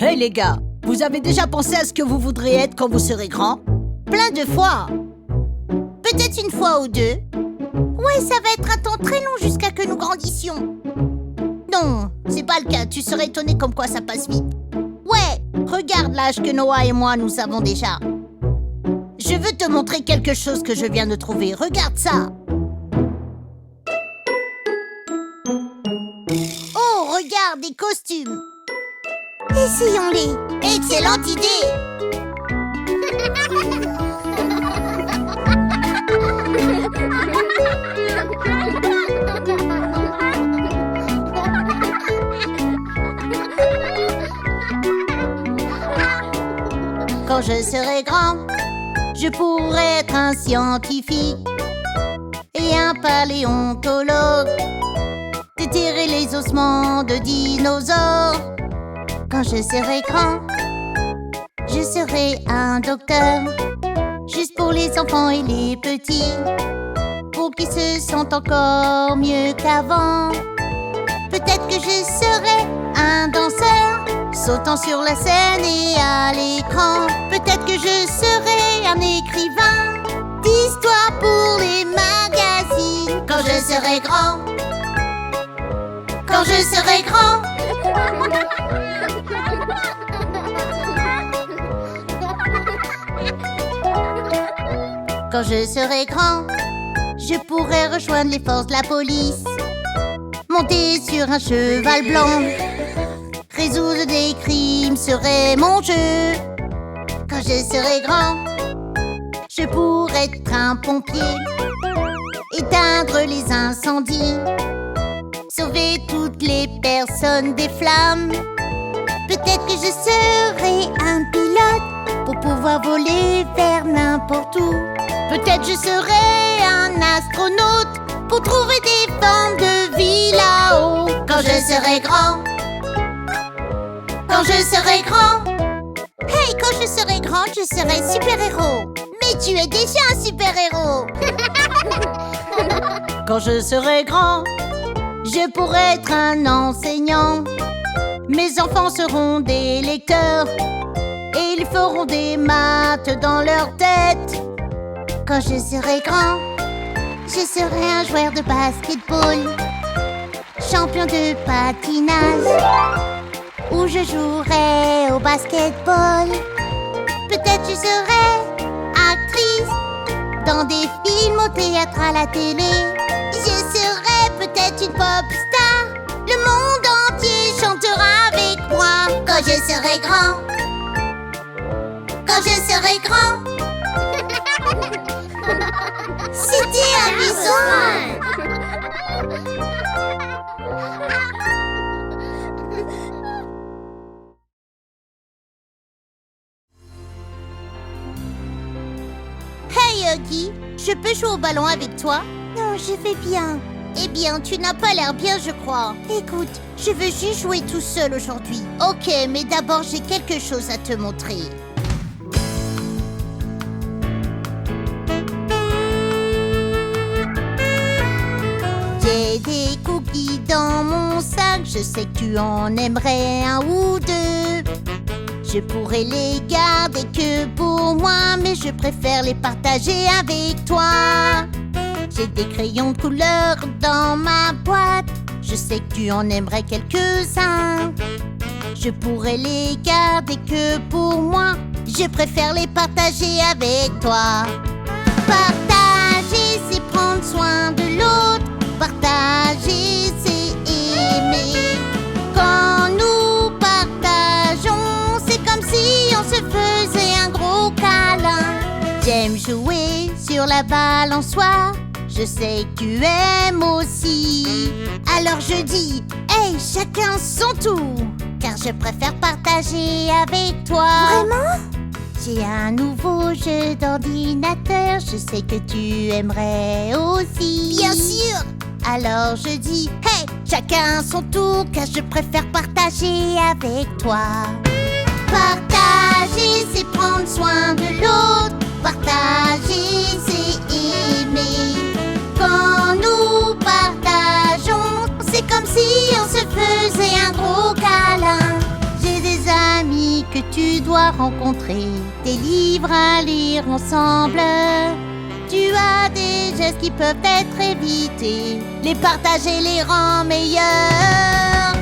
Hey les gars, vous avez déjà pensé à ce que vous voudriez être quand vous serez grand? Plein de fois. Peut-être une fois ou deux. Ouais, ça va être un temps très long jusqu'à que nous grandissions. Non, c'est pas le cas. Tu serais étonné comme quoi ça passe vite. Ouais, regarde l'âge que Noah et moi nous avons déjà. Je veux te montrer quelque chose que je viens de trouver. Regarde ça. Oh, regarde, des costumes. Essayons-les. Excellente idée. Quand je serai grand, je pourrai être un scientifique et un paléontologue, déterrer les ossements de dinosaures. Quand je serai grand, je serai un docteur, juste pour les enfants et les petits, pour qu'ils se sentent encore mieux qu'avant. Peut-être que je serai un danseur, sautant sur la scène et à l'écran. Peut-être que je serai un écrivain d'histoire pour les magazines. Quand je serai grand, quand je serai grand. Quand je serai grand, je pourrai rejoindre les forces de la police, monter sur un cheval blanc, résoudre des crimes serait mon jeu. Quand je serai grand, je pourrai être un pompier, éteindre les incendies, sauver toutes les personnes des flammes. Peut-être que je serai un pilote pour pouvoir voler vers n'importe où. Peut-être je serai un astronaute pour trouver des formes de vie là-haut. Quand je serai grand, quand je serai grand. Hey, quand je serai grand, je serai super-héros. Mais tu es déjà un super-héros. Quand je serai grand, je pourrai être un enseignant. Mes enfants seront des lecteurs et ils feront des maths dans leur tête. Quand je serai grand, je serai un joueur de basketball, champion de patinage, où je jouerai au basketball. Peut-être je serai actrice dans des films, au théâtre, à la télé. Je serai peut-être une pop star. Le monde entier chantera avec moi. Quand je serai grand, quand je serai grand. C'était amusant. Hey Huggy, je peux jouer au ballon avec toi? Non, je vais bien. Eh bien, tu n'as pas l'air bien, je crois. Écoute, je veux juste jouer tout seul aujourd'hui. Ok, mais d'abord j'ai quelque chose à te montrer. J'ai des cookies dans mon sac, je sais que tu en aimerais un ou deux. Je pourrais les garder que pour moi, mais je préfère les partager avec toi. J'ai des crayons de couleur dans ma boîte, je sais que tu en aimerais quelques-uns. Je pourrais les garder que pour moi, je préfère les partager avec toi. Partager, c'est prendre soin de l'autre. Partager, c'est aimer. Quand nous partageons, c'est comme si on se faisait un gros câlin. J'aime jouer sur la balançoire, je sais que tu aimes aussi. Alors je dis, hey, chacun son tour, car je préfère partager avec toi. Vraiment? J'ai un nouveau jeu d'ordinateur, je sais que tu aimerais aussi. Bien sûr! Alors je dis, hey, chacun son tour, car je préfère partager avec toi. Partager, c'est prendre soin de l'autre. Partager, c'est aimer. Quand nous partageons, c'est comme si on se faisait un gros câlin. J'ai des amis rencontrer des livres à lire ensemble. Tu as des gestes qui peuvent être évités. Les partager les rend meilleurs.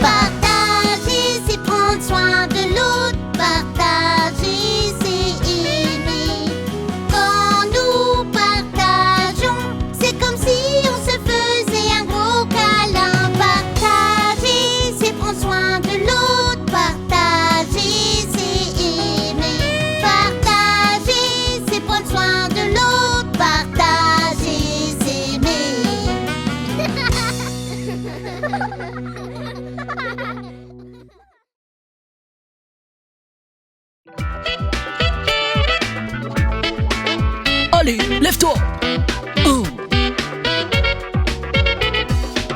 Partager, c'est prendre soin de l'autre. Partager, c'est aimer. Quand nous partageons, c'est comme si on se faisait un gros câlin. Partager, c'est prendre soin de l'autre. Partager, c'est aimer. Partager, c'est prendre soin de l'autre. Partager, c'est aimer. Allez, lève-toi.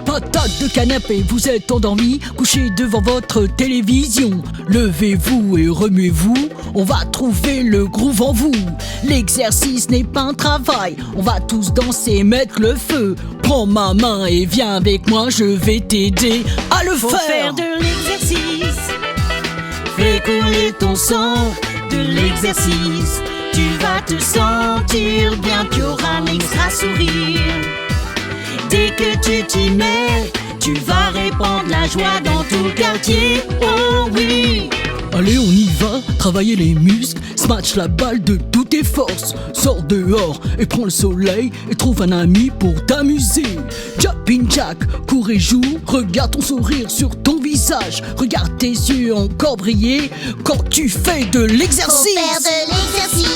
Patate de canapé, vous êtes endormi, couché devant votre télévision. Levez-vous et remuez-vous, on va trouver le groove en vous. L'exercice n'est pas un travail, on va tous danser, mettre le feu. Prends ma main et viens avec moi, je vais t'aider à le Faut faire de l'exercice. Fais couler ton sang, De l'exercice. Tu vas te sentir bien. Tu auras un extra sourire. Dès que tu t'y mets, tu vas répandre la joie dans tout le quartier. Oh oui. Allez, on y va, travailler les muscles, smash la balle de toutes tes forces. Sors dehors et prends le soleil et trouve un ami pour t'amuser. Jumping jack, cours et joue, regarde ton sourire sur ton visage. Regarde tes yeux encore briller quand tu fais de Faut l'exercice. faire de l'exercice.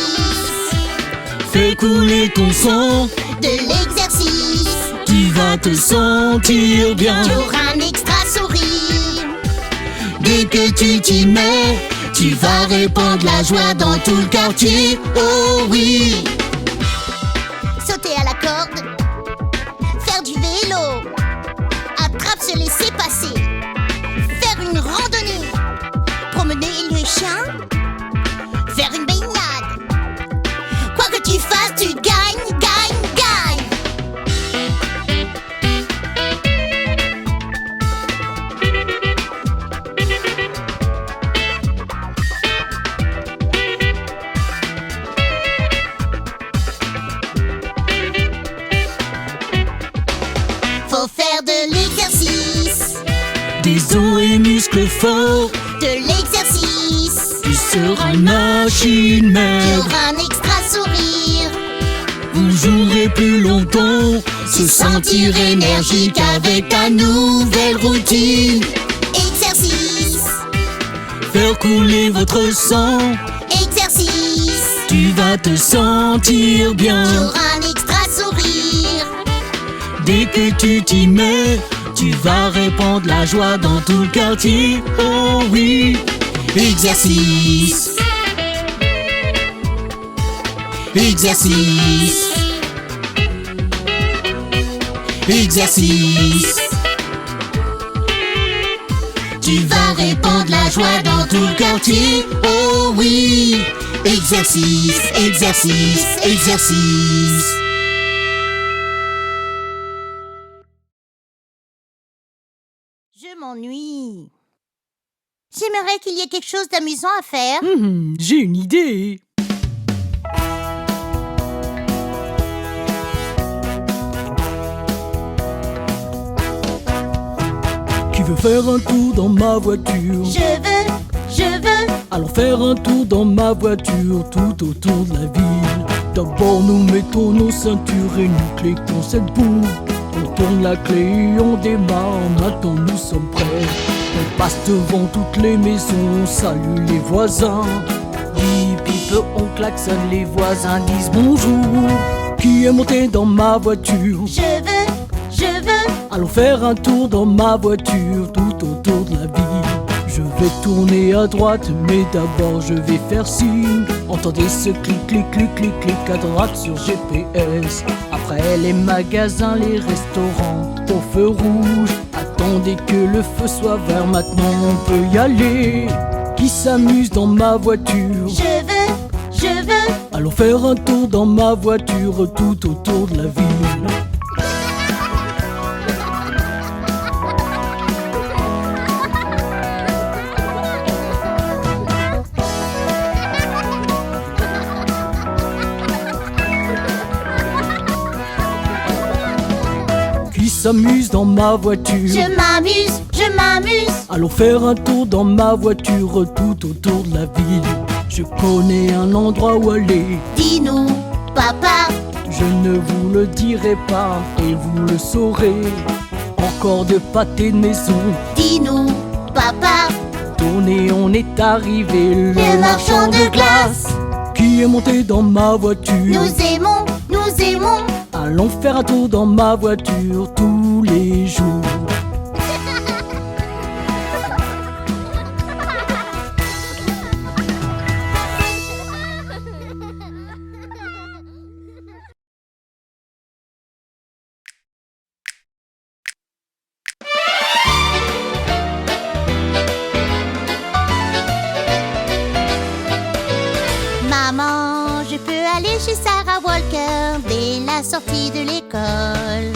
Fais couler ton sang, De l'exercice. tu vas te sentir bien. Tu auras un extra sourire. Dès que tu t'y mets, tu vas répandre la joie dans tout le quartier. Oh oui. Sauter à la corde. Faire du vélo. Attrape, se laisser passer. Faire une randonnée. Promener le chien. Faire une baignade. Quoi que tu fasses, tu gagnes, gagnes, gagnes. Faut faire de l'exercice. Des os et muscles forts, De l'exercice. tu seras une machine Tu mère. auras un extra sourire. Vous jouerez plus longtemps, se sentir énergique avec ta nouvelle routine. Exercice. Faire couler votre sang, Exercice. tu vas te sentir Tu bien. auras un extra sourire. Dès que tu t'y mets, tu vas répandre la joie dans tout le quartier. Oh oui. Exercice. Exercice. Exercice. Tu vas répandre la joie dans tout le quartier. Oh oui. Exercice, exercice, exercice. Je m'ennuie. J'aimerais qu'il y ait quelque chose d'amusant à faire. J'ai une idée. Qui veut faire un tour dans ma voiture? Je veux. Allons faire un tour dans ma voiture tout autour de la ville. D'abord nous mettons nos ceintures et nous cliquons cette boue. On tourne la clé et on démarre, maintenant nous sommes prêts. On passe devant toutes les maisons, on salue les voisins. Bip bip, on klaxonne, les voisins disent bonjour. Qui est monté dans ma voiture? Je veux. Allons faire un tour dans ma voiture tout autour de la ville. Je vais tourner à droite, mais d'abord je vais faire signe. Entendez ce clic, clic, clic, clic, clic à droite sur GPS. Après les magasins, les restaurants, au feu rouge. Attendez que le feu soit vert, maintenant on peut y aller. Qui s'amuse dans ma voiture? Je veux. Allons faire un tour dans ma voiture tout autour de la ville. Qui s'amuse dans ma voiture? Je m'amuse, je m'amuse. Allons faire un tour dans ma voiture tout autour de la ville. Je connais un endroit où aller. Dis-nous, papa. Je ne vous le dirai pas et vous le saurez. Encore de pâté de maison. Dis-nous, papa. Tourné, on est arrivé. Le marchand de glace. Qui est monté dans ma voiture? Nous aimons, nous aimons. Allons faire un tour dans ma voiture tous les jours. Maman, je peux aller chez Sarah Walker dès la sortie de l'école.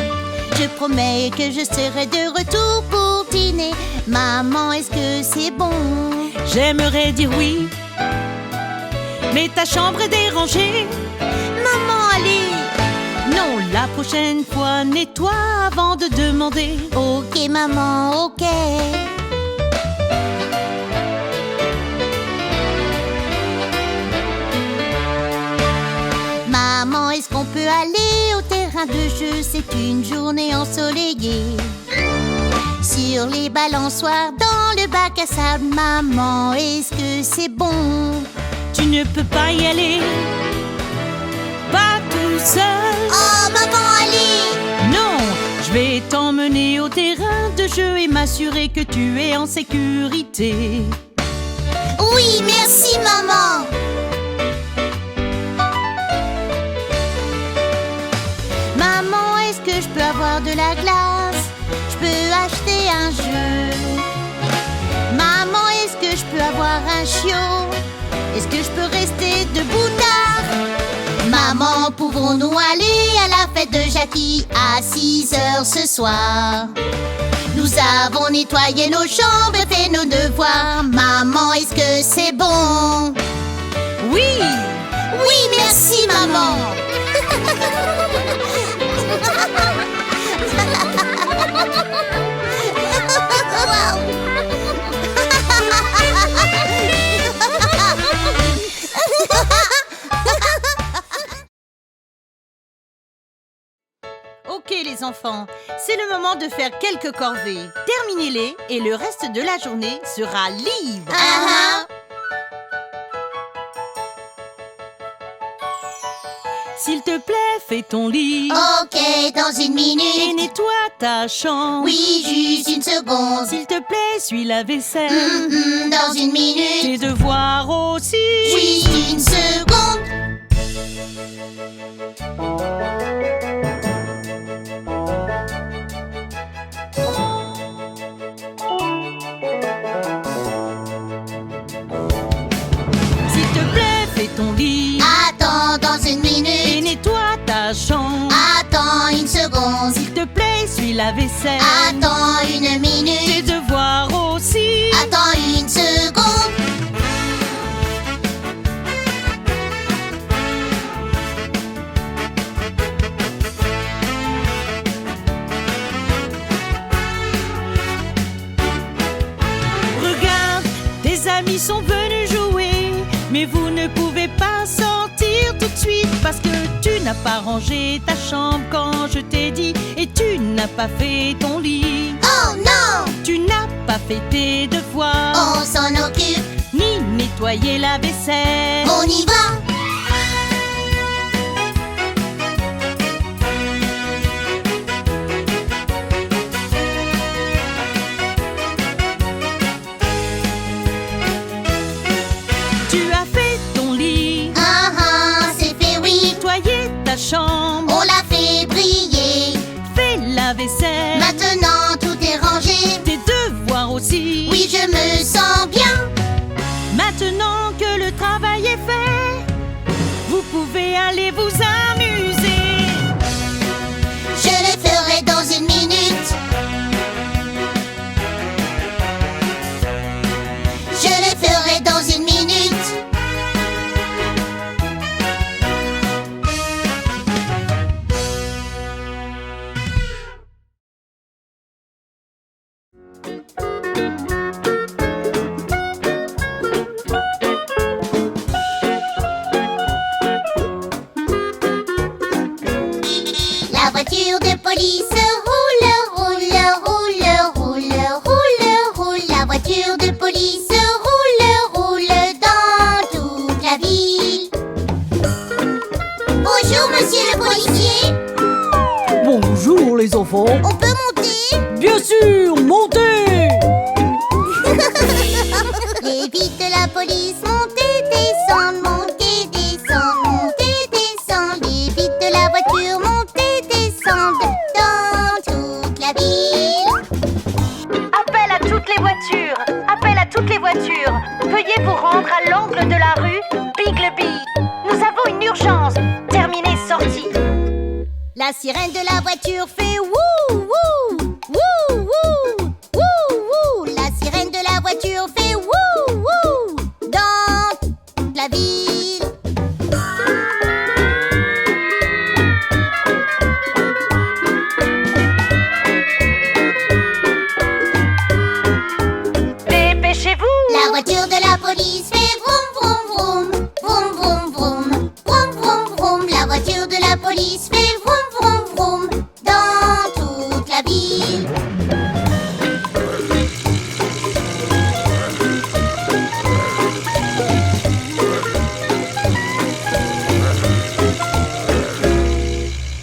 Je promets que je serai de retour pour dîner. Maman, est-ce que c'est bon? J'aimerais dire oui, mais ta chambre est dérangée. Maman, allez. Non, la prochaine fois, nettoie avant de demander. Ok, maman, ok. Maman, est-ce qu'on peut aller au terrain de jeu? C'est une journée ensoleillée. Sur les balançoires, dans le bac à sable. Maman, est-ce que c'est bon? Tu ne peux pas y aller, pas tout seul. Oh, maman, allez. Non, je vais t'emmener au terrain de jeu et m'assurer que tu es en sécurité. Oui, merci, maman. Maman, est-ce que je peux avoir de la glace? Je peux acheter un jeu. Maman, est-ce que je peux avoir un chiot? Est-ce que je peux rester debout tard? Maman, pouvons-nous aller à la fête de Jackie à 6h ce soir? Nous avons nettoyé nos chambres et fait nos devoirs. Maman, est-ce que c'est bon? Oui, Oui, merci, maman. Ok les enfants, c'est le moment de faire quelques corvées. Terminez-les et le reste de la journée sera libre. s'il te plaît, fais ton lit. Ok, dans une Et minute. nettoie ta chambre. Oui, juste une seconde. S'il te plaît, suis la vaisselle. Dans une minute. Tes devoirs aussi. Juste une seconde. S'il te plaît, fais ton lit. Attends, dans une Et minute. nettoie ta chambre. Attends une seconde. S'il te plaît, suis la vaisselle. Attends une Tes minute. devoirs aussi. Attends une seconde. Regarde, tes amis sont venus jouer, mais vous ne pouvez pas sortir tout de suite parce que tu n'as pas rangé ta chambre quand je t'ai dit, et tu n'as pas fait ton lit. Oh non, Tu n'as pas fait tes devoirs, on s'en occupe. ni nettoyé la vaisselle. On y va. Tu as fait ton lit, C'est fait, oui. nettoyé ta chambre, On l'a fait briller. fait la vaisselle. Maintenant tout est rangé. Tes devoirs aussi. Oui, je me sens bien. Maintenant que le travail est fait, allez vous amuser. Je le ferai dans une minute. Je le ferai dans une minute. La voiture de police roule, roule, roule, roule, roule, roule. La voiture de police roule, roule dans toute la ville. Bonjour, monsieur le policier. Bonjour les enfants. On peut monter? Bien sûr, montez. Les vitres de la police montent et descendent, montent et descendent, montent et descendent. Les vitres de la voiture montent et descendent dans toute la ville. Appel à toutes les voitures. Appel à toutes les voitures. Veuillez vous rendre à l'angle de la rue Bigleby. Nous avons une urgence. Terminez, sortie. La sirène de la voiture fait wouh, wouh, wouh, wouh, wouh, wouh. La sirène de la voiture fait wouh, wouh dans toute la ville. Dépêchez-vous. La voiture de la police fait vroom, vroom, vroom, vroom, vroom, vroom, vroom, vroom, vroom. La voiture de la police fait vroom, vroom, vroom dans toute la ville.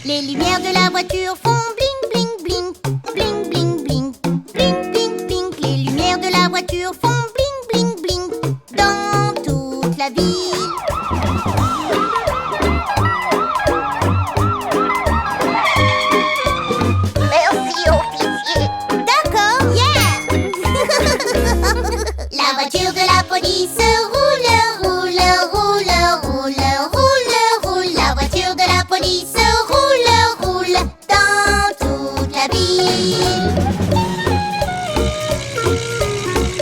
Les lumières de la voiture font bling, bling, bling, bling, bling, bling, bling, bling, bling. Les lumières de la voiture font bling, bling, bling dans toute la ville. Merci, officier. D'accord, yeah. La voiture de la police roule, roule, roule, roule, roule, roule. La voiture de la police roule, roule dans toute la ville.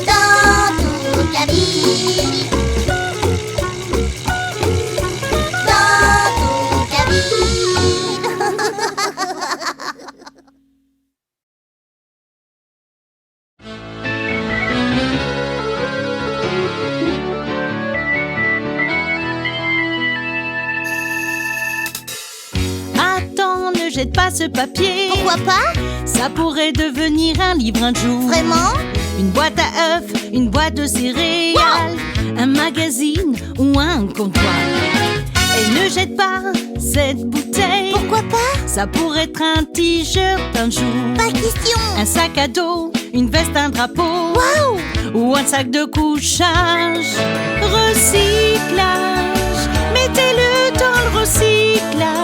Dans toute la ville. Dans toute la ville. Attends, ne jette pas ce papier. Pourquoi pas? Ça pourrait devenir un livre un jour. Vraiment? Une boîte à œufs, une boîte de céréales, un magazine ou un comptoir. Et ne jette pas cette bouteille. Pourquoi pas? Ça pourrait être un t-shirt un jour. Pas question. Un sac à dos, une veste, un drapeau. Waouh! Ou un sac de couchage. Recyclage, mettez-le dans le recyclage.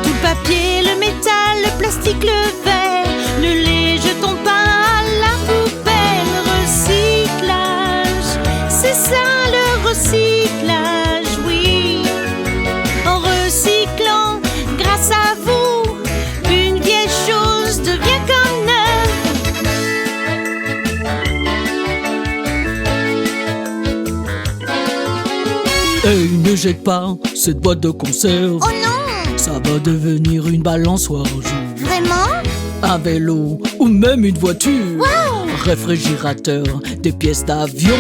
Tout le papier, le métal, le plastique, le verre, ne les jetons pas à la poubelle. Recyclage, c'est ça le recyclage, oui. En recyclant, grâce à vous, une vieille chose devient comme neuve. Hey, ne jette pas cette boîte de conserve. Oh non! Ça va devenir une balançoire un jour. Vraiment? Un vélo ou même une voiture. Waouh! Réfrigérateur, des pièces d'avion.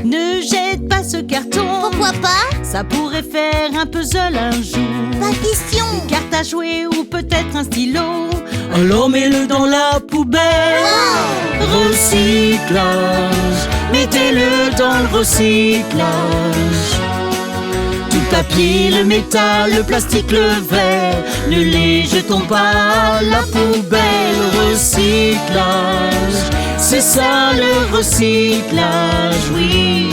Ne jette pas ce carton. Pourquoi pas? Ça pourrait faire un puzzle un jour. Pas question. Une carte à jouer ou peut-être un stylo. Alors mets-le dans la poubelle. Wow! Recyclage, mettez-le dans le recyclage. Tout le papier, le métal, le plastique, le verre, ne les jetons pas à la poubelle. Recyclage, c'est ça le recyclage, oui.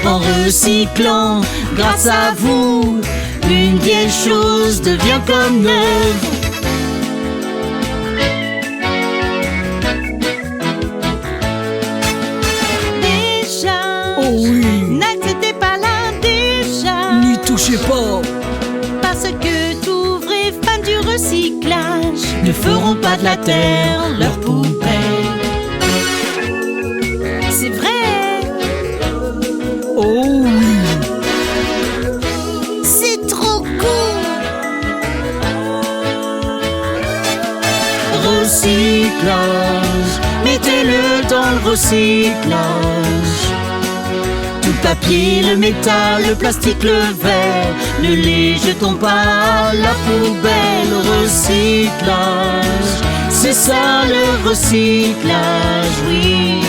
En recyclant, grâce à vous, une vieille chose devient comme neuve. Déjà, Oh oui. n'acceptez pas la j'ai pas. Parce que tous vrais fans du recyclage ne feront pas de la terre leur poubelle. C'est vrai. Oh oui. C'est trop cool. Recyclage, mettez-le dans le recyclage. Tout papier, le métal, le plastique, le verre, ne les jetons pas à la poubelle. Recyclage, c'est ça le recyclage, oui.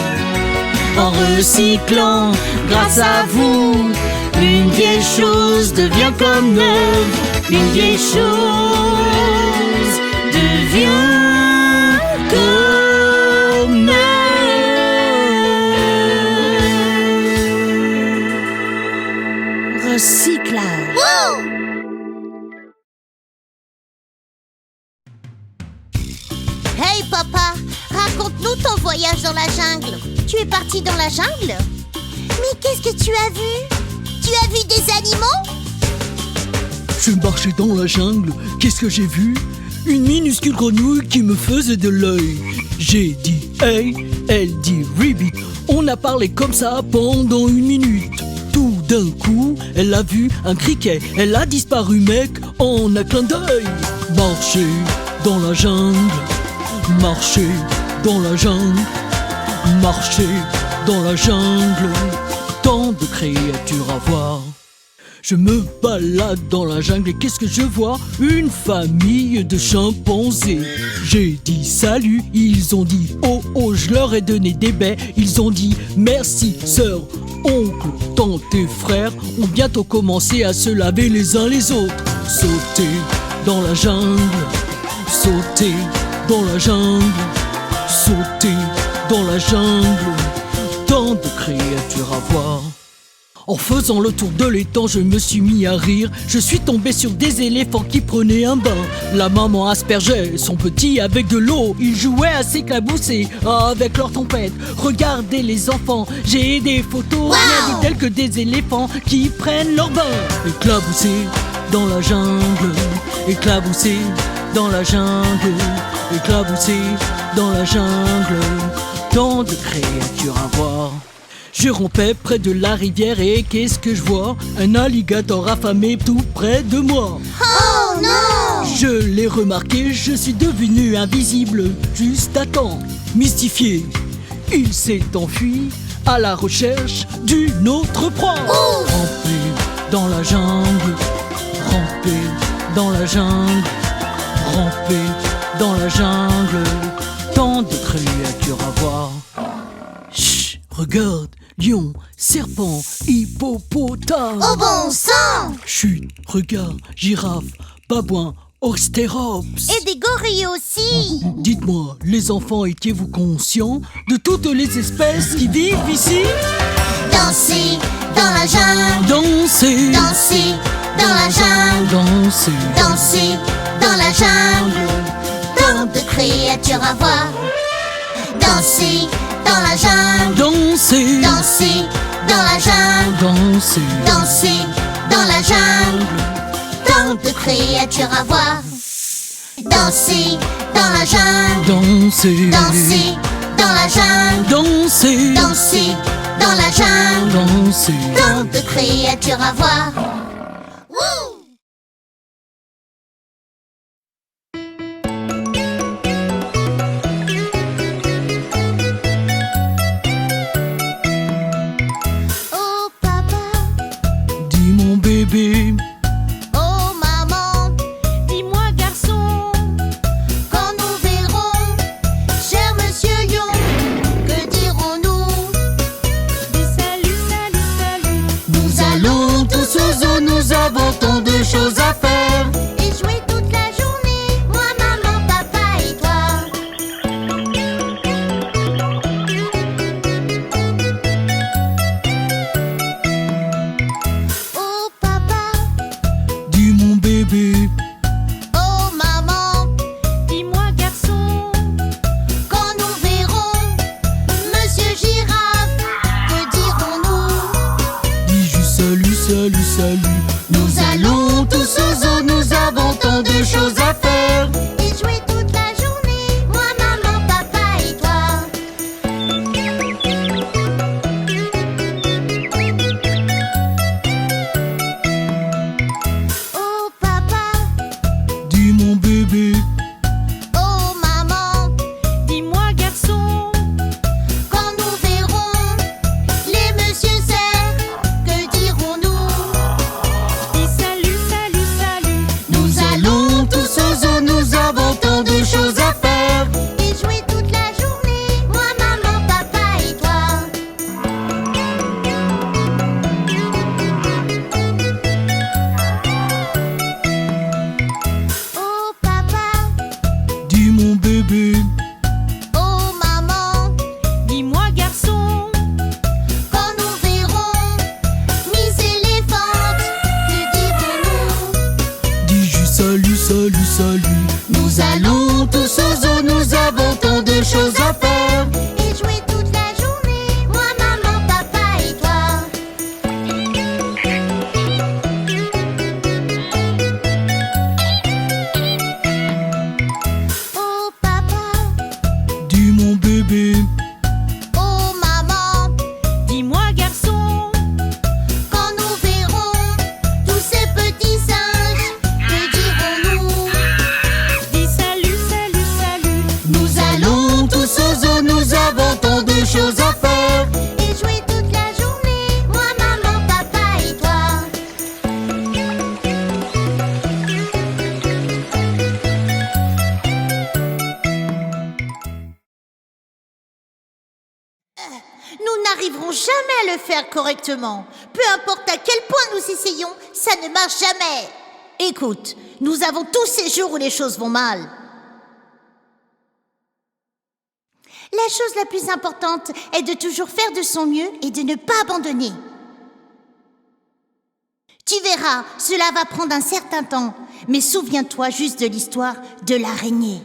En recyclant, grâce à vous, une vieille chose devient comme neuve. Une vieille chose devient comme neuve. Recyclage. Wow! Hey papa, raconte-nous ton voyage dans la jungle. Tu es parti dans la jungle? Mais qu'est-ce que tu as vu? Tu as vu des animaux? Je marchais dans la jungle, qu'est-ce que j'ai vu? Une minuscule grenouille qui me faisait de l'œil. J'ai dit hey, elle dit ribbit. On a parlé comme ça pendant 1 minute. Tout d'un coup, elle a vu un criquet. Elle a disparu mec en un clin d'œil. Marcher dans la jungle, marcher dans la jungle, marcher dans la jungle. Tant de créatures à voir. Je me balade dans la jungle et qu'est-ce que je vois? Une famille de chimpanzés. J'ai dit salut, ils ont dit oh oh, je leur ai donné des baies. Ils ont dit merci sœur, oncle, tante et frères ont bientôt commencé à se laver les uns les autres. Sauter dans la jungle, sauter dans la jungle, sauter dans la jungle. Tant de créatures à voir. En faisant le tour de l'étang, je me suis mis à rire. Je suis tombé sur des éléphants qui prenaient un bain. La maman aspergeait son petit avec de l'eau. Ils jouaient à s'éclabousser avec leur tempête. Regardez les enfants, j'ai des photos. Rien de telles que des éléphants qui prennent leur bain. Éclaboussés dans la jungle, éclaboussés dans la jungle, éclaboussés dans la jungle. Tant de créatures à voir. Je rampais près de la rivière et qu'est-ce que je vois? Un alligator affamé tout près de moi. Oh non! Je l'ai remarqué, je suis devenu invisible juste à temps. Mystifié, il s'est enfui à la recherche d'une autre proie. Ramper dans la jungle, ramper dans la jungle, ramper dans la jungle. Tant de créatures à voir. Chut, regarde, lion, serpent, hippopotame. Au bon sang! Chut, regarde, girafe, babouin, ostérops. Et des gorilles aussi! Dites-moi, les enfants, étiez-vous conscients de toutes les espèces qui vivent ici? Danser dans la jungle, Danser, danser dans la jungle, danser, danser dans la jungle. Tant de créatures à voir. Danser dans la jungle, danser, danser dans la jungle, danser, danser dans la jungle. Tant de créatures à voir. Danser dans la jungle, danser, danser dans la jungle, danser, danser dans la jungle. danser. Tant de créatures à voir. Wouh! Oh papa, Dis mon bébé, oh maman, Dis-moi garçon, quand nous verrons, cher monsieur lion, que dirons-nous? des saluts, saluts, saluts. Nous allons tous aux zones Nous n'arriverons jamais à le faire correctement. Peu importe à quel point nous essayons, ça ne marche jamais. Écoute, nous avons tous ces jours où les choses vont mal. La chose la plus importante est de toujours faire de son mieux et de ne pas abandonner. Tu verras, cela va prendre un certain temps, mais souviens-toi juste de l'histoire de l'araignée.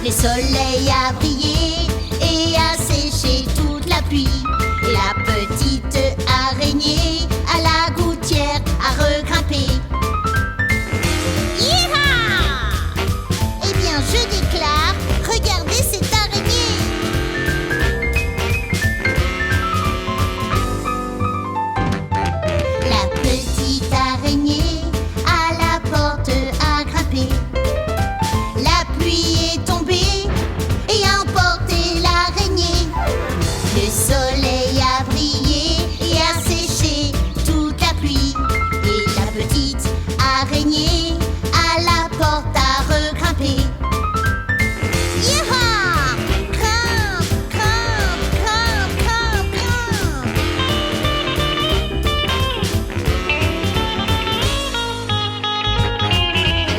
Le soleil a brillé et a séché toute la pluie. Et la petite araignée à la gouttière a regrimpé. Hi-ha! Eh bien, je déclare, regardez cette araignée. La petite araignée à la porte a grimpé. La pluie est tombée et a emporté l'araignée. Le soleil a brillé et a séché toute la pluie. Et la petite araignée à la porte a regrimpé. Hi-ha! Grimpe, grimpe, grimpe, grimpe, grimpe.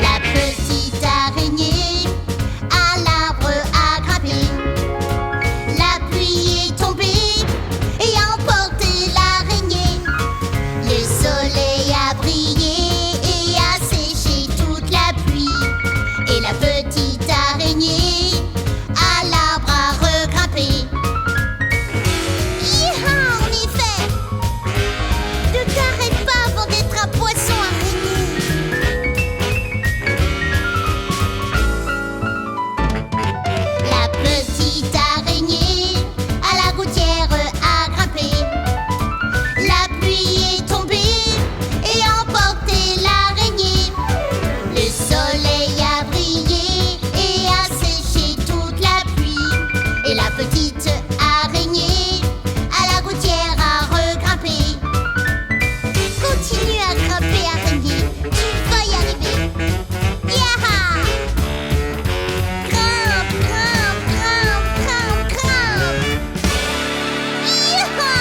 La petite araignée à l'arbre a grimpé. La pluie est tombée et a emporté l'araignée. Le soleil a brillé et a séché toute la pluie. Et la petite araignée à l'arbre a regrimpé. Hi-ha, en effet! Ne t'arrête pas avant d'être un poisson araignée. La petite araignée à la gouttière a grimpé. La pluie est tombée et a emporté l'araignée. Le soleil a brillé et a séché toute la pluie. Et la petite araignée à la gouttière a regrimpé. Continue à grimper, araignée. Tu vas y arriver. Yaha! Grimpe, grimpe, grimpe, grimpe, grimpe. Yaha!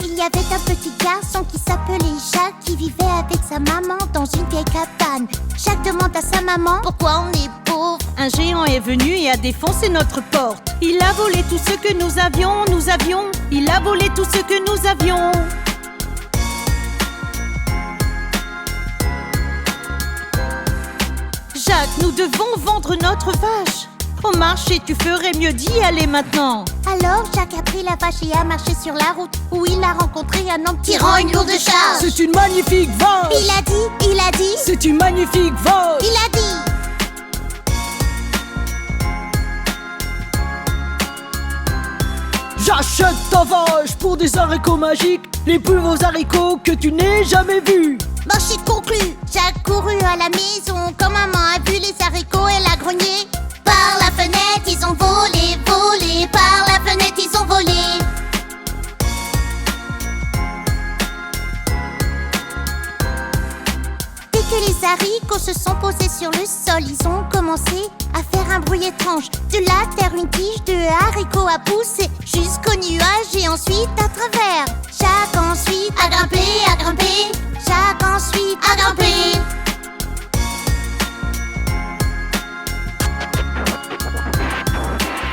Il y avait un petit garçon qui s'appelait Jacques, qui vivait avec sa maman dans une vieille cabane. Jacques demande à sa maman: Pourquoi on est pauvre? Un géant est venu et a défoncé notre porte. Il a volé tout ce que nous avions. Il a volé tout ce que nous avions. Jacques, nous devons vendre notre vache. Au marché, tu ferais mieux d'y aller maintenant. Alors Jacques a pris la vache et a marché sur la route, où il a rencontré un homme Tirant une lourde charge. C'est une magnifique vache. Il a dit, C'est une magnifique vache. il a dit. J'achète ta vache pour des haricots magiques, les plus beaux haricots que tu n'aies jamais vus. Marché conclu. Jacques courut à la maison, quand maman a vu les haricots, elle a grogné. Par la fenêtre, ils ont volé, volé. Par la fenêtre, ils ont volé. Dès que les haricots se sont posés sur le sol, ils ont commencé à faire un bruit étrange. De la terre, une tige de haricots a poussé jusqu'au nuage et ensuite à travers. Jacques ensuite a grimpé, a grimpé. Jacques ensuite a grimpé.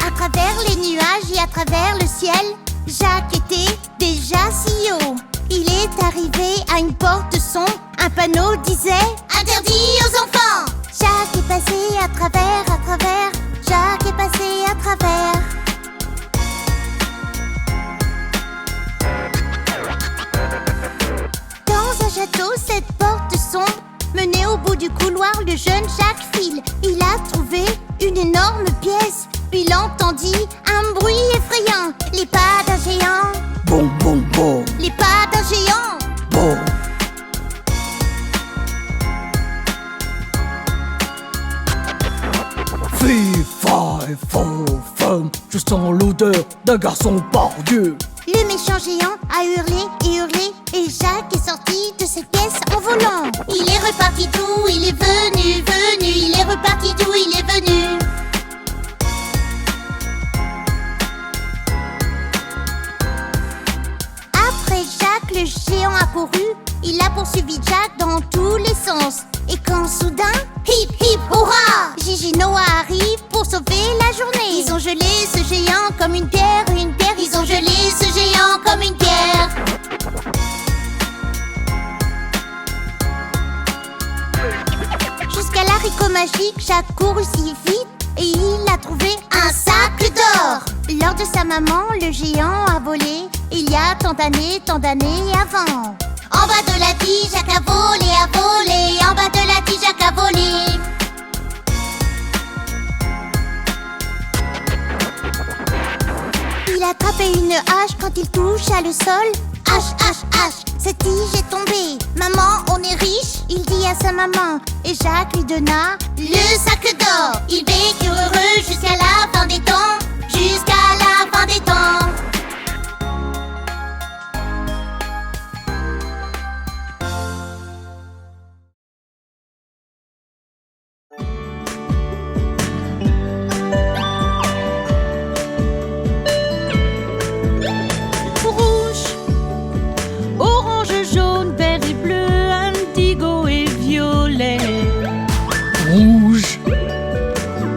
À travers les nuages et à travers le ciel, Jacques était déjà si haut. Il est arrivé à une porte de son. Un panneau disait: Interdit aux enfants. Jacques est passé à travers, à travers. Jacques est passé à travers. Dans un château, cette porte sombre menait au bout du couloir, le jeune Jacques file. Il a trouvé une énorme pièce, puis il entendit un bruit effrayant. Les pas d'un géant. Bon, bon, bon. Les pas d'un géant. Bon. Fille, faille, faux, femme, je sens l'odeur d'un garçon pardieu. Le méchant géant a hurlé et hurlé, et Jacques est sorti de cette pièce en volant. Il est reparti d'où il est venu, il est reparti d'où il est venu. Après Jacques, le géant a couru, il a poursuivi Jacques dans tous les sens. Et quand soudain, hip hip hurrah, Gigi Noah arrive pour sauver la journée. Ils ont gelé ce géant comme une pierre, ils ont gelé ce géant comme une pierre. Jusqu'à l'haricot magique, Jacques courut si vite et il a trouvé un sac d'or. Lors de sa maman, le géant a volé il y a tant d'années avant. En bas de la tige, Jacques a volé, en bas de la tige, Jacques a volé. Il a attrapé une hache quand il toucha le sol. Hache, hache, hache, cette tige est tombée. Maman, on est riche, il dit à sa maman. Et Jacques lui donna le sac d'or. Ils vécurent heureux jusqu'à la fin des temps, jusqu'à la fin des temps.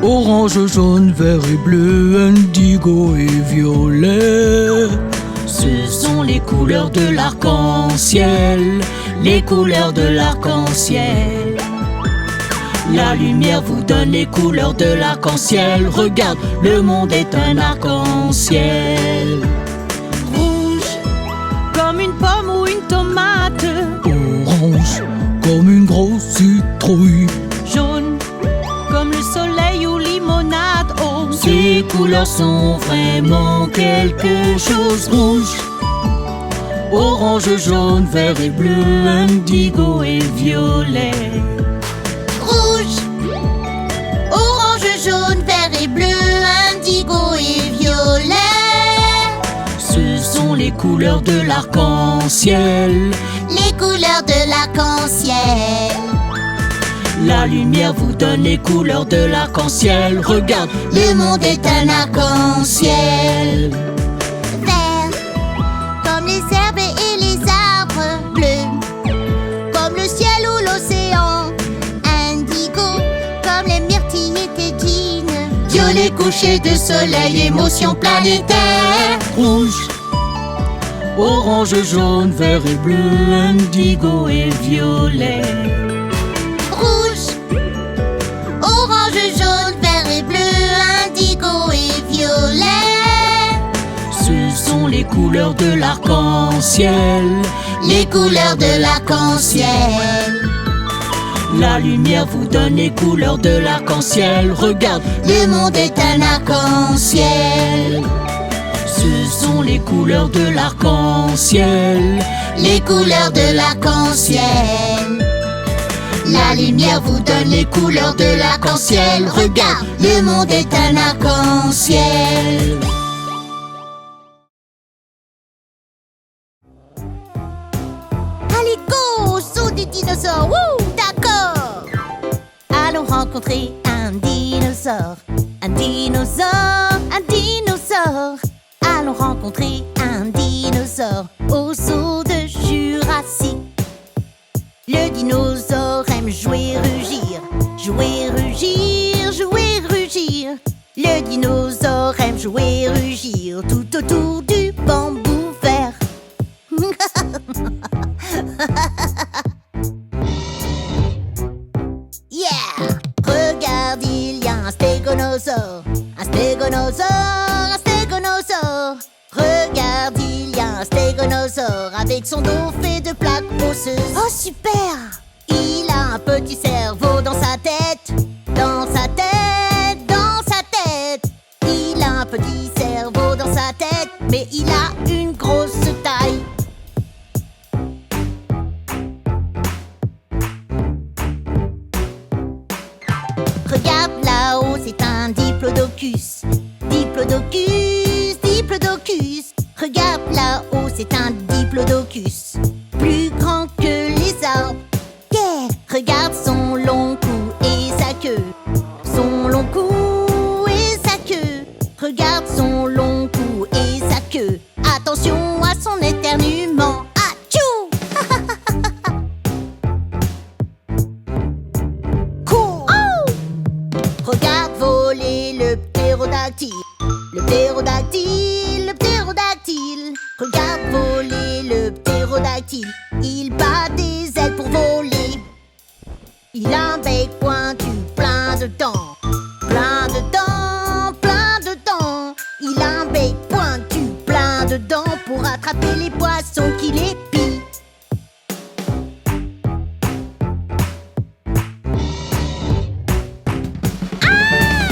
Orange, jaune, vert et bleu, indigo et violet. Ce sont les couleurs de l'arc-en-ciel, les couleurs de l'arc-en-ciel. La lumière vous donne les couleurs de l'arc-en-ciel. Regarde, le monde est un arc-en-ciel. Rouge, comme une pomme ou une tomate. Orange, comme une grosse citrouille. Jaune, comme le soleil ou limonade. Oh, ces couleurs sont vraiment quelque chose. Rouge, orange, jaune, vert et bleu, indigo et violet. Rouge, orange, jaune, vert et bleu, indigo et violet. Ce sont les couleurs de l'arc-en-ciel, les couleurs de l'arc-en-ciel. La lumière vous donne les couleurs de l'arc-en-ciel. Regarde, le monde est un arc-en-ciel. Vert, comme les herbes et les arbres. Bleu, comme le ciel ou l'océan. Indigo, comme les myrtilles et tétines. violet, coucher de soleil, émotion planétaire. Rouge, orange, jaune, vert et bleu, indigo et violet. Les couleurs de l'arc-en-ciel, les couleurs de l'arc-en-ciel. La lumière vous donne les couleurs de l'arc-en-ciel. Regarde, le monde est un arc-en-ciel. Ce sont les couleurs de l'arc-en-ciel, les couleurs de l'arc-en-ciel. La lumière vous donne les couleurs de l'arc-en-ciel. Regarde, le monde est un arc-en-ciel. Dinosaure, wouh, d'accord. Allons rencontrer un dinosaure, un dinosaure, un dinosaure. Allons rencontrer un dinosaure au zoo de Jurassique. Le dinosaure aime jouer, rugir, jouer, rugir, jouer, rugir. Le dinosaure aime jouer, rugir tout autour du bambou vert. Yeah! Regarde, il y a un stégonosaure, un stégonosaure, un stégonosaure. Regarde, il y a un stégonosaure avec son dos fait de plaques osseuses. super! Il a un petit cerveau dans sa tête, dans sa tête, dans sa tête. Il a un petit cerveau dans sa tête, mais il a une grosse taille. Regarde là-haut, c'est un diplodocus. Diplodocus, diplodocus. Regarde là-haut, c'est un diplodocus. Plus grand que les arbres. Yeah! Regarde son long cou et sa queue. Son long cou et sa queue. Regarde son long cou et sa queue. Attention à son éternuement. Atchou! Cool! Oh! Regarde voler le ptérodactyle. Le ptérodactyle, le ptérodactyle. Regarde voler le ptérodactyle. Il bat des ailes pour voler. Il a un bec pointu, plein de dents. Plein de dents, plein de dents. Il a un bec pointu, plein de dents pour attraper les poissons qui les pillent.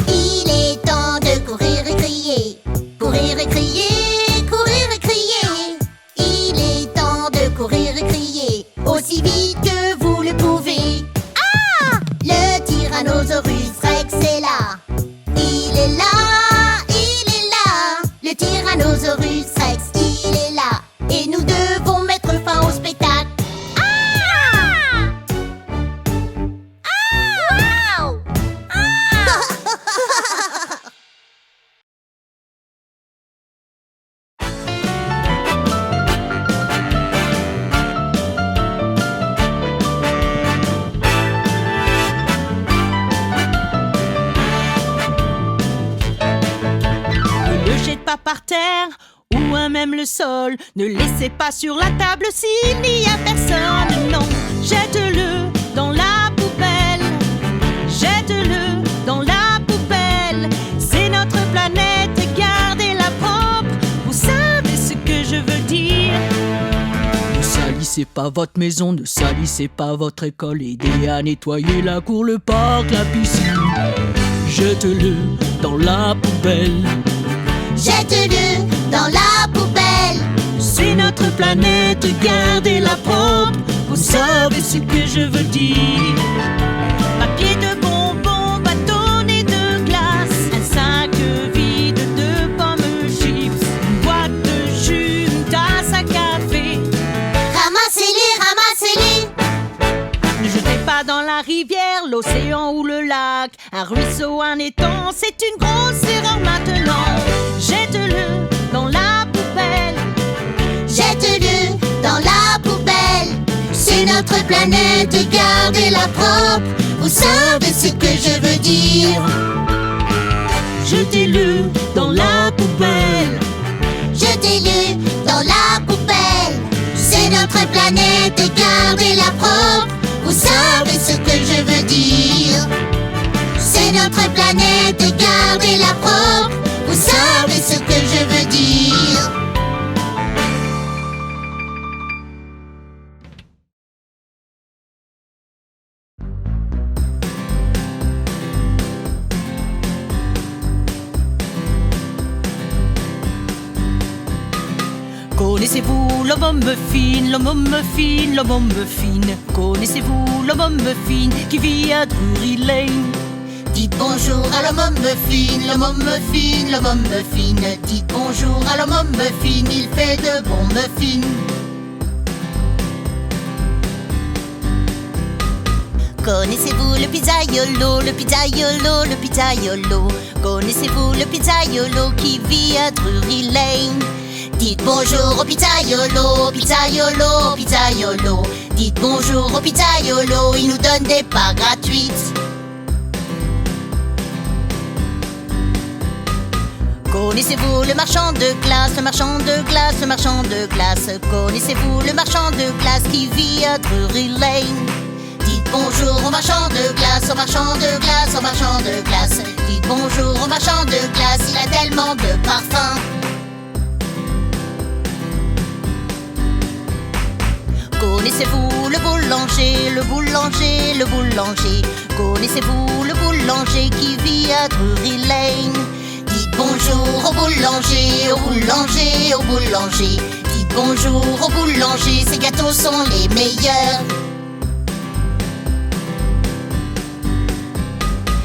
Il est temps de courir et crier. Courir et crier, courir et crier. Il est temps de courir et crier aussi vite que vous le pouvez. Ah! Le Tyrannosaurus Rex est là. Il est là, il est là. Le Tyrannosaurus Rex, il est là. Et nous devons mettre fin au spectacle. Ah! Ah! Wow! Ne le jette pas par terre ou à même le sol. Ne laissez pas sur la table s'il n'y a personne. Non, jette-le dans la poubelle. Jette-le dans la poubelle. C'est notre planète, gardez-la propre. Vous savez ce que je veux dire. Ne salissez pas votre maison, ne salissez pas votre école. Aidez à nettoyer la cour, le parc, la piscine. Jette-le dans la poubelle. Jette-le dans la poubelle. C'est notre planète, gardez-la propre. Vous savez ce que je veux dire. Papier de bonbons, bâtonnet de glace, un sac vide de pommes chips, une boîte de jus, une tasse à café. Ramassez-les, ramassez-les. Ne jetez pas dans la rivière, l'océan ou le lac. Un ruisseau, un étang, c'est une grosse erreur maintenant. Jette-le dans la poubelle. Jette-le dans la poubelle. C'est notre planète, gardez-la propre. Vous savez ce que je veux dire. Jetez-le dans la poubelle. Jetez-le dans la poubelle. C'est notre planète, gardez-la propre. Vous savez ce que je veux dire. C'est notre planète, gardez-la propre. Vous savez ce que je veux dire. Connaissez-vous l'homme muffin, l'homme muffin, l'homme muffin? Connaissez-vous l'homme muffin qui vit à Drury Lane? Dites bonjour à l'homme muffin, l'homme muffin, l'homme muffin. Dites bonjour à l'homme muffin, il fait de bons muffins. Connaissez-vous le pizzaiolo, le pizzaiolo, le pizzaiolo? Connaissez-vous le pizzaiolo qui vit à Drury Lane? Dites bonjour au pizzaiolo, pizzaiolo, pizzaiolo. Dites bonjour au pizzaiolo, il nous donne des parts gratuites. Connaissez-vous le marchand de glace, le marchand de glace, le marchand de glace? Connaissez-vous le marchand de glace qui vit à Drury Lane? Dites bonjour au marchand de glace, au marchand de glace, au marchand de glace. Dites bonjour au marchand de glace, il a tellement de parfums. Connaissez-vous le boulanger, le boulanger, le boulanger? Connaissez-vous le boulanger qui vit à Drury Lane? Dites bonjour au boulanger, au boulanger, au boulanger. Dites bonjour au boulanger, ces gâteaux sont les meilleurs.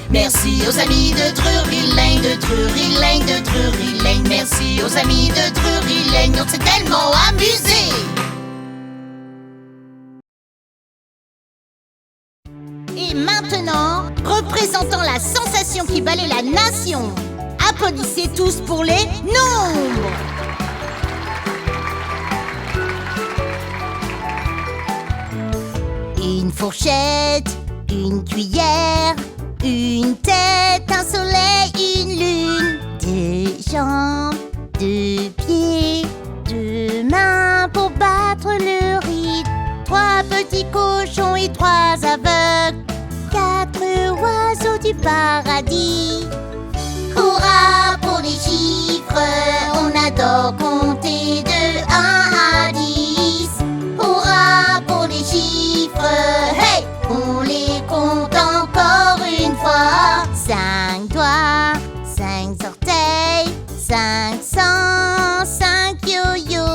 Merci aux amis de Drury Lane, de Drury Lane, de Drury Lane. Merci aux amis de Drury Lane, on s'est tellement amusés. Et maintenant, représentant la sensation qui balaie la nation, applaudissez tous pour les nombres. Une fourchette, une cuillère, une tête, un soleil, une lune. Deux jambes, deux pieds, deux mains pour battre le rythme. Trois petits cochons et trois aveugles. Quatre oiseaux du paradis. Hurrah pour les chiffres, on adore compter de 1 à 10. Hurrah pour les chiffres, hey, on les compte encore une fois. 5 doigts, 5 orteils, 500, 5 yo-yo.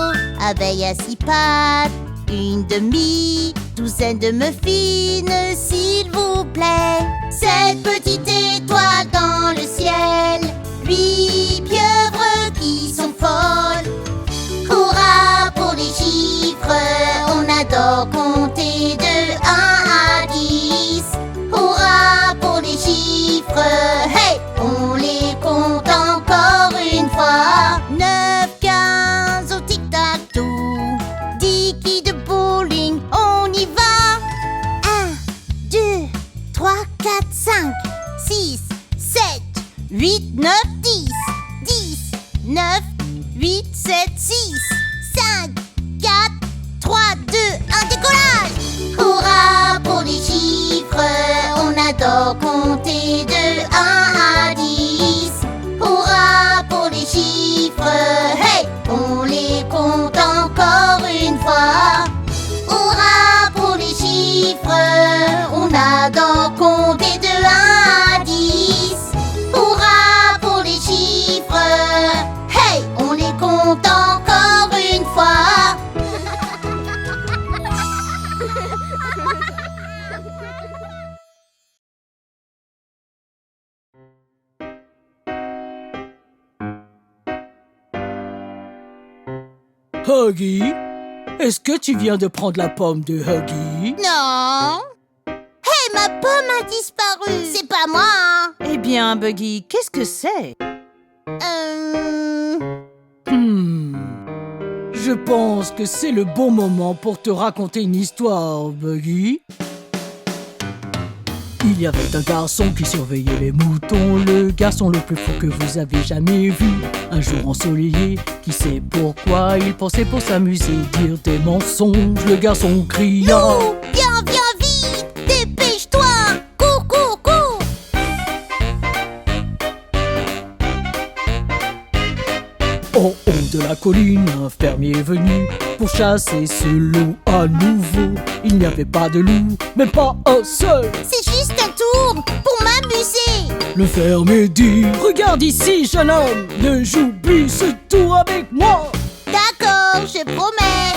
Abeille à 6 pattes, une demi-douzaine de muffins, s'il vous plaît. 7 petites étoiles dans le ciel, 8 pieuvres qui sont folles. Hurrah pour les chiffres, on adore compter de 1 à 10. Hurrah pour les chiffres, hey, on les compte encore une fois. 9, 15 au tic-tac-toe, 10 quilles de bowling, on y va. 1, 2, 3, 4, 5, 6, 7, 8, 9, 10. 10, 9, 8, 7, 6, 5, 4, 3, 2, 1, décollage. Hurrah pour les chiffres, on adore compter de 1 à 10. Hurrah pour les chiffres, hey, on les compte encore une fois. Hurrah pour les chiffres, on adore compter de 1 à 10. Hurrah pour les chiffres, hey, on les compte encore une fois. Huggy, est-ce que tu viens de prendre la pomme de Huggy? Non. Hey, ma pomme a disparu. C'est pas moi, hein. Eh bien, Buggy, qu'est-ce que c'est? Je pense que c'est le bon moment pour te raconter une histoire, Buggy. Il y avait un garçon qui surveillait les moutons, le garçon le plus fou que vous avez jamais vu. Un jour ensoleillé, qui sait pourquoi, il pensait pour s'amuser dire des mensonges. Le garçon cria: Lou, viens vite, dépêche-toi, cours, cours, cours. En haut de la colline, un fermier est venu pour chasser ce loup à nouveau. Il n'y avait pas de loup, même pas un seul. C'est juste un tour pour m'amuser. Le fermier dit: regarde ici, jeune homme, ne joue plus ce tour avec moi. D'accord, je promets.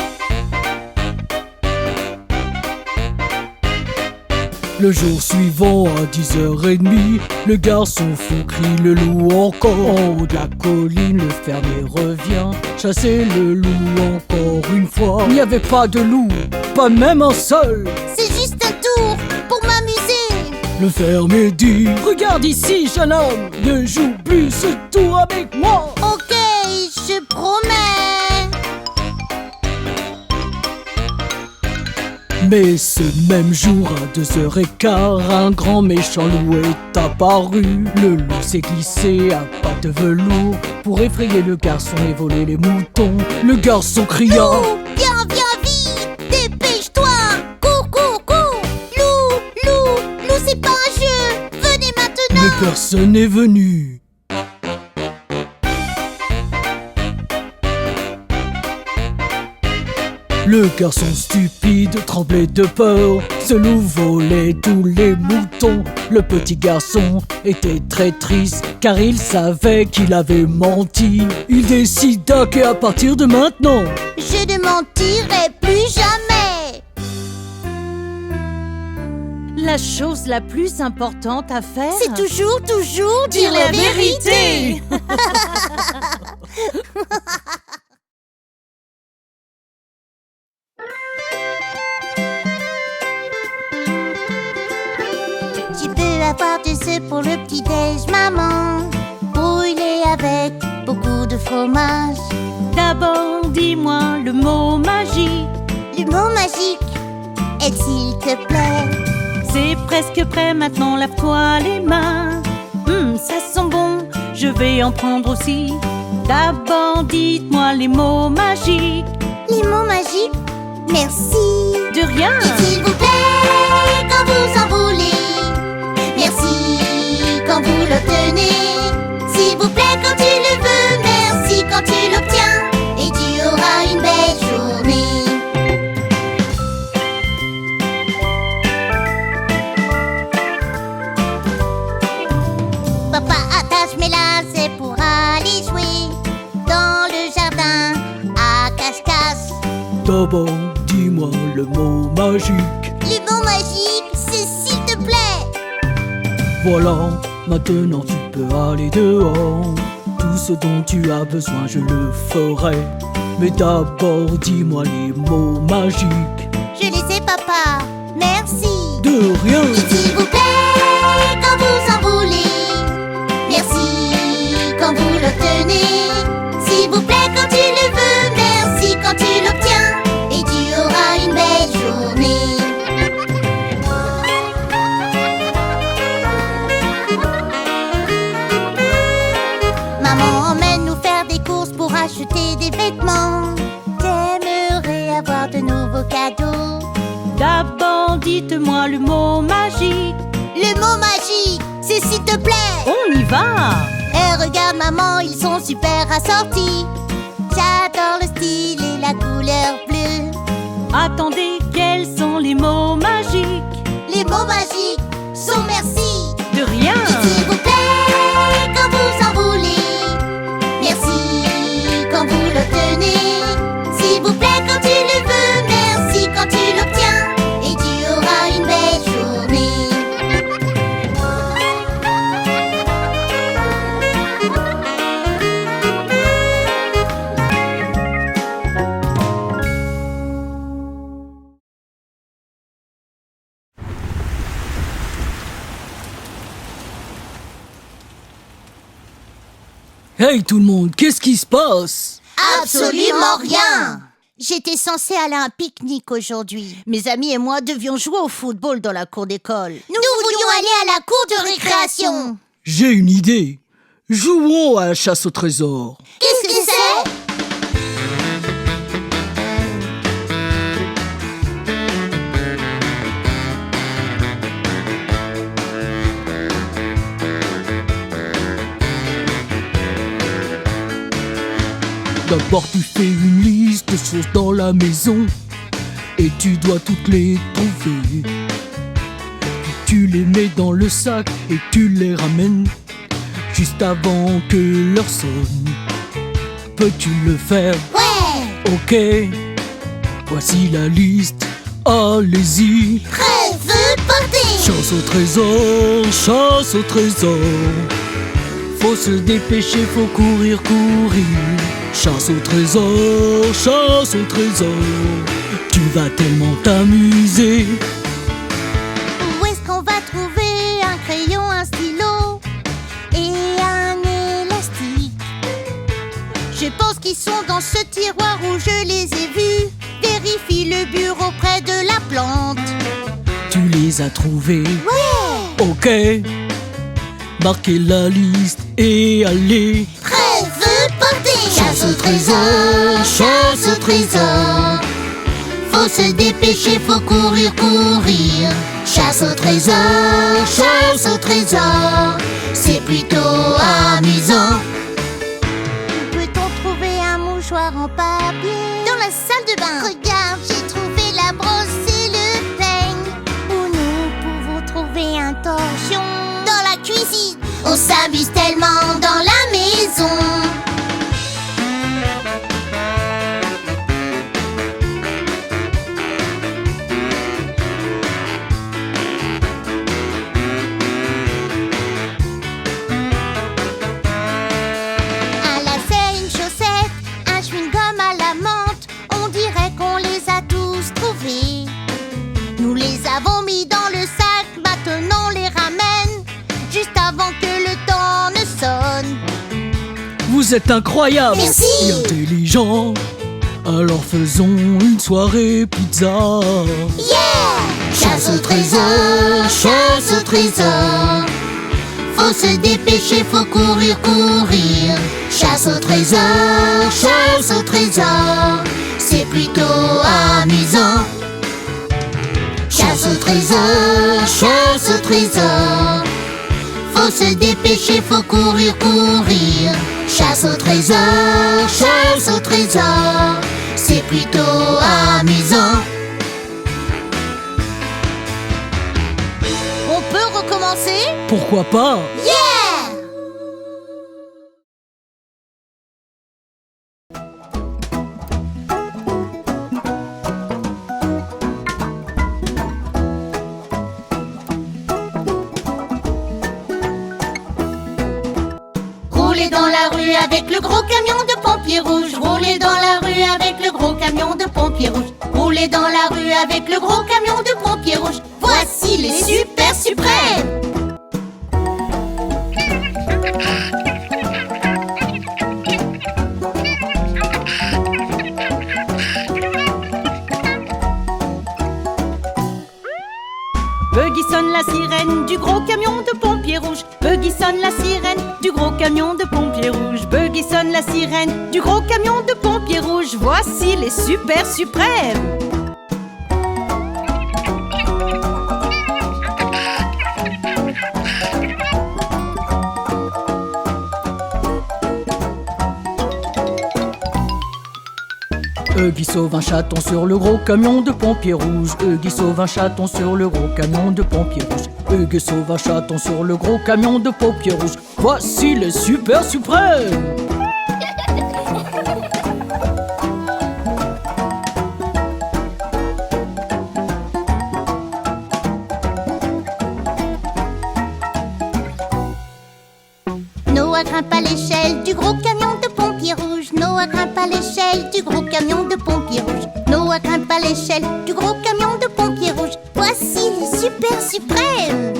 Le jour suivant, à 10h30, le garçon fou crie le loup encore. En haut de la colline, le fermier revient chasser le loup encore une fois. Il n'y avait pas de loup, pas même un seul. C'est juste un tour pour m'amuser. Le fermier dit: regarde ici, jeune homme, ne joue plus ce tour avec moi. Ok, je promets. Mais ce même jour, à 2h15, un grand méchant loup est apparu. Le loup s'est glissé à pas de velours pour effrayer le garçon et voler les moutons. Le garçon cria: Lou, viens vite, dépêche-toi, cours, cours, cours. Lou, c'est pas un jeu, venez maintenant. mais personne n'est venu. Le garçon stupide tremblait de peur. Ce loup volait tous les moutons. Le petit garçon était très triste car il savait qu'il avait menti. Il décida qu'à partir de maintenant, je ne mentirai plus jamais. La chose la plus importante à faire, C'est toujours dire la vérité. Tu peux avoir du œufs pour le petit-déj, maman. Brûlé avec beaucoup de fromage. D'abord, dis-moi le mot magique. Le mot magique est s'il te plaît. C'est presque prêt maintenant, lave-toi les mains. Ça sent bon, je vais en prendre aussi. D'abord, dites-moi les mots magiques. Les mots magiques, merci. De rien. Et s'il vous plaît, quand vous enroulez. Merci quand vous l'obtenez. S'il vous plaît quand tu le veux. Merci quand tu l'obtiens. Et tu auras une belle journée. Papa attache mes lacets pour aller jouer dans le jardin à cache-cache. d'abord dis-moi le mot magique. Le mot magique, c'est s'il te plaît. Voilà, maintenant tu peux aller dehors. Tout ce dont tu as besoin, je le ferai. Mais d'abord, dis-moi les mots magiques. Je les sais, papa. Merci. De rien. Et s'il vous plaît, quand vous enroulez. Merci quand vous l'obtenez. S'il vous plaît, quand tu le veux. Merci quand tu l'obtiens. Et tu auras une belle journée. Maman emmène-nous faire des courses pour acheter des vêtements. J'aimerais avoir de nouveaux cadeaux. D'abord, dites-moi le mot magique. Le mot magique, c'est s'il te plaît. On y va. Eh, regarde maman, ils sont super assortis. J'adore le style et la couleur bleue. Attendez, quels sont les mots magiques? Les mots magiques sont merci. De rien. Et s'il vous plaît, quand vous enroulez. Merci quand vous l'obtenez. S'il vous plaît, quand tu le veux. Merci quand tu l'obtiens. Et tu auras une belle journée. Hey tout le monde, qu'est-ce qui se passe? Absolument rien. J'étais censée aller à un pique-nique aujourd'hui. Mes amis et moi devions jouer au football dans la cour d'école. Nous voulions aller à la cour de récréation. J'ai une idée. Jouons à la chasse au trésor. Qu'est-ce que c'est? D'abord tu fais une liste de choses dans la maison et tu dois toutes les trouver. Puis tu les mets dans le sac et tu les ramènes juste avant que l'heure sonne. Peux-tu le faire? Ouais. Ok, voici la liste, allez-y. Prêt, feu, porté. Chasse au trésor, chasse au trésor. Faut se dépêcher, faut courir, courir. Chasse au trésor, chasse au trésor. Tu vas tellement t'amuser. Où est-ce qu'on va trouver un crayon, un stylo et un élastique? Je pense qu'ils sont dans ce tiroir où je les ai vus. Vérifie le bureau près de la plante. Tu les as trouvés? Ouais. Ok. Marquez la liste et allez. Prêt, feu, porté. Chasse au trésor, chasse au trésor. Faut se dépêcher, faut courir, courir. Chasse au trésor, chasse au trésor. C'est plutôt amusant. Peut-on trouver un mouchoir en papier dans la salle de bain? Regarde, avons mis dans le sac, maintenant on les ramène, juste avant que le temps ne sonne. Vous êtes incroyable Merci. et intelligent. Alors faisons une soirée pizza. Yeah! Chasse au trésor, chasse au trésor. Faut se dépêcher, faut courir, courir. Chasse au trésor, chasse au trésor. C'est plutôt amusant. Chasse au trésor, chasse au trésor. Faut se dépêcher, faut courir, courir. Chasse au trésor, chasse au trésor. C'est plutôt amusant. On peut recommencer? Pourquoi pas? Yeah! Rouler dans la rue avec le gros camion de pompiers rouges. Rouler dans la rue avec le gros camion de pompiers rouges. Rouler dans la rue avec le gros camion de pompiers rouges. Voici les super suprêmes. Buggy sonne la sirène du gros camion de pompiers rouges. Buggy sonne la sirène du gros camion de pompiers rouges. Buggy sonne la sirène du gros camion de pompiers rouges. Voici les super suprêmes. Huggy sauve un chaton sur le gros camion de pompiers rouges. Huggy sauve un chaton sur le gros camion de pompiers rouges. Huggy sauve un chaton sur le gros camion de pompiers rouges. Voici les super suprêmes. Noah grimpe à l'échelle du gros camion de pompiers rouges. Noah grimpe à l'échelle du gros camion de pompiers rouges. Noah grimpe à l'échelle du gros camion de pompiers rouges. Voici les super suprêmes.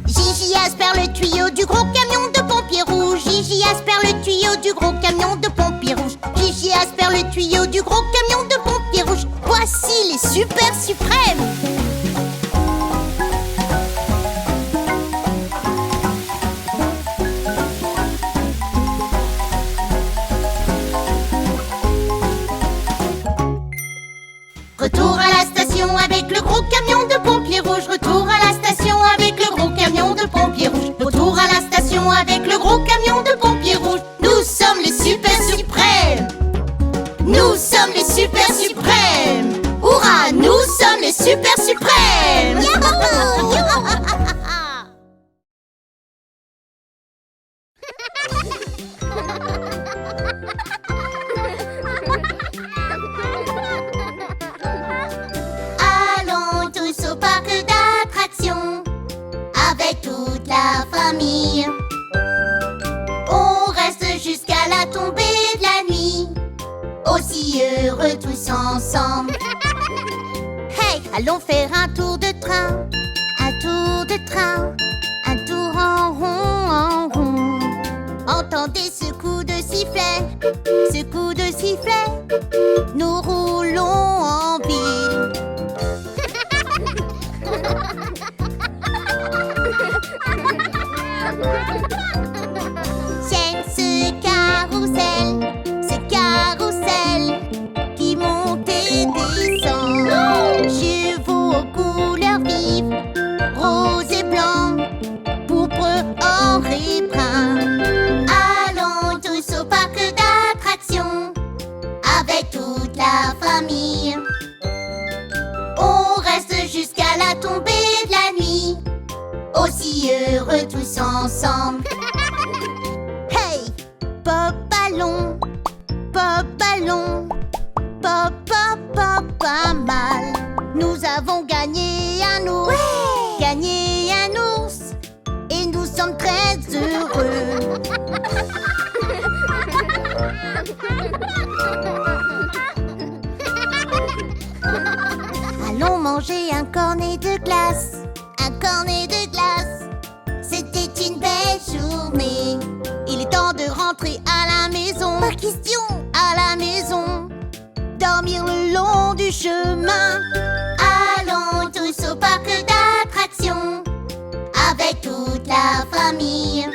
Gigi aspire le tuyau du gros camion de pompiers rouges. Gigi aspire le tuyau du gros camion de pompiers rouges. Gigi aspire le tuyau du gros camion de pompiers rouges. Voici les super suprêmes. Retour à la station avec le gros camion de pompiers rouges. Retour à la station avec le gros camion de pompiers rouges. Retour à la station avec le gros camion de pompiers rouges. Nous sommes les super suprêmes. Nous sommes les super suprêmes. Hurrah, nous sommes les super suprêmes. Yahoo! Allons tous au parc d'attractions avec toute la famille. On reste jusqu'à la tombée de la nuit, aussi heureux tous ensemble. Hey, allons faire un tour de train, un tour de train, un tour en rond, en rond. Entendez ce coup de sifflet, ce coup de sifflet. Nous roulons en ville. J'aime ce carrousel qui monte et descend. Chevaux aux couleurs vives, rose et blanc, pourpre, or et brun. Allons tous au parc d'attractions avec toute la famille. On reste jusqu'à la tombée de la nuit, aussi heureux tous ensemble. Hey! Pop ballon, pop ballon, pop pop pop pas mal. Nous avons gagné un ours, gagné un ours, manger un cornet de glace. Un cornet de glace. C'était une belle journée. Il est temps de rentrer à la maison. Pas question. À la maison, dormir le long du chemin. Allons tous au parc d'attractions avec toute la famille.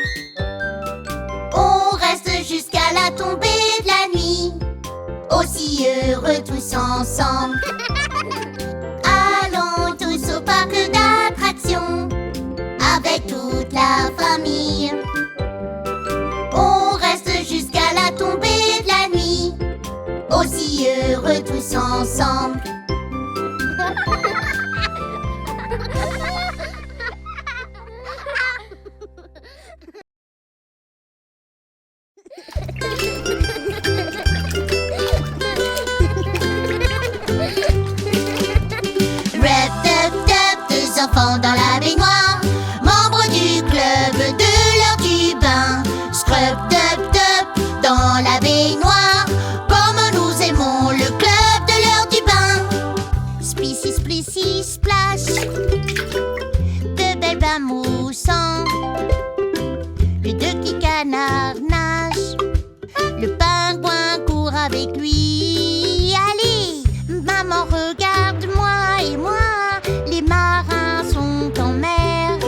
On reste jusqu'à la tombée de la nuit, aussi heureux tous ensemble. Allons tous au parc d'attractions avec toute la famille. On reste jusqu'à la tombée de la nuit, aussi heureux tous ensemble. Rep, tap, tap, deux enfants dans la baignoire, membres du club de l'heure du bain. Scrub, tap, tap, dans la baignoire, comme nous aimons le club de l'heure du bain. Splissi, splissi, splash, de belles bains moussants. Les deux petits canards nagent, le pingouin court avec lui. Allez, maman, regarde-moi et moi, les marins sont en mer.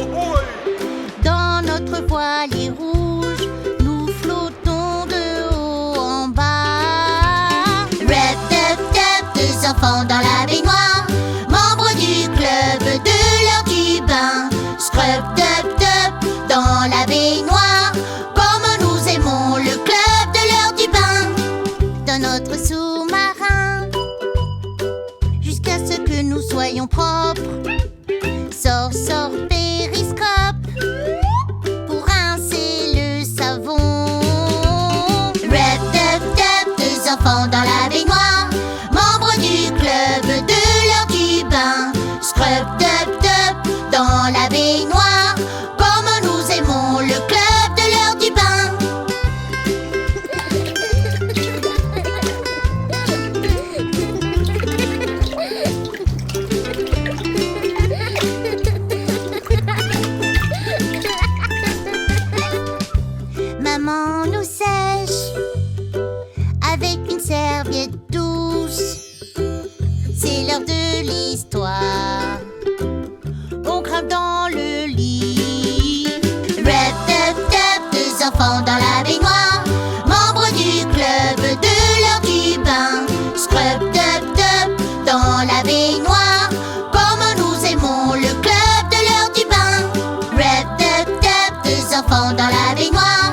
Dans notre voilier rouge, nous flottons de haut en bas. Rep, tap, tap, deux enfants dans la baignoire, membres du club de l'heure du bain. Scrub, tap, tap, dans la baignoire, comme nous aimons le club de l'heure du bain. Dans notre sous-marin, jusqu'à ce que nous soyons propres. Sors, sors, périscope, pour rincer le savon. Rep, tap, tap, deux enfants dans la baignoire, membres du club de l'heure du bain. Scrub, tap, tap, dans la baignoire, comme nous aimons le club de l'heure du bain. Maman nous sèche avec une serviette douce. C'est l'heure de l'histoire. On grimpe dans le lit. Rep, tap, tap, deux enfants dans la baignoire, membres du club de l'heure du bain. Scrub, tap, tap, dans la baignoire, comme nous aimons le club de l'heure du bain. Rep, tap, tap, deux enfants dans la baignoire,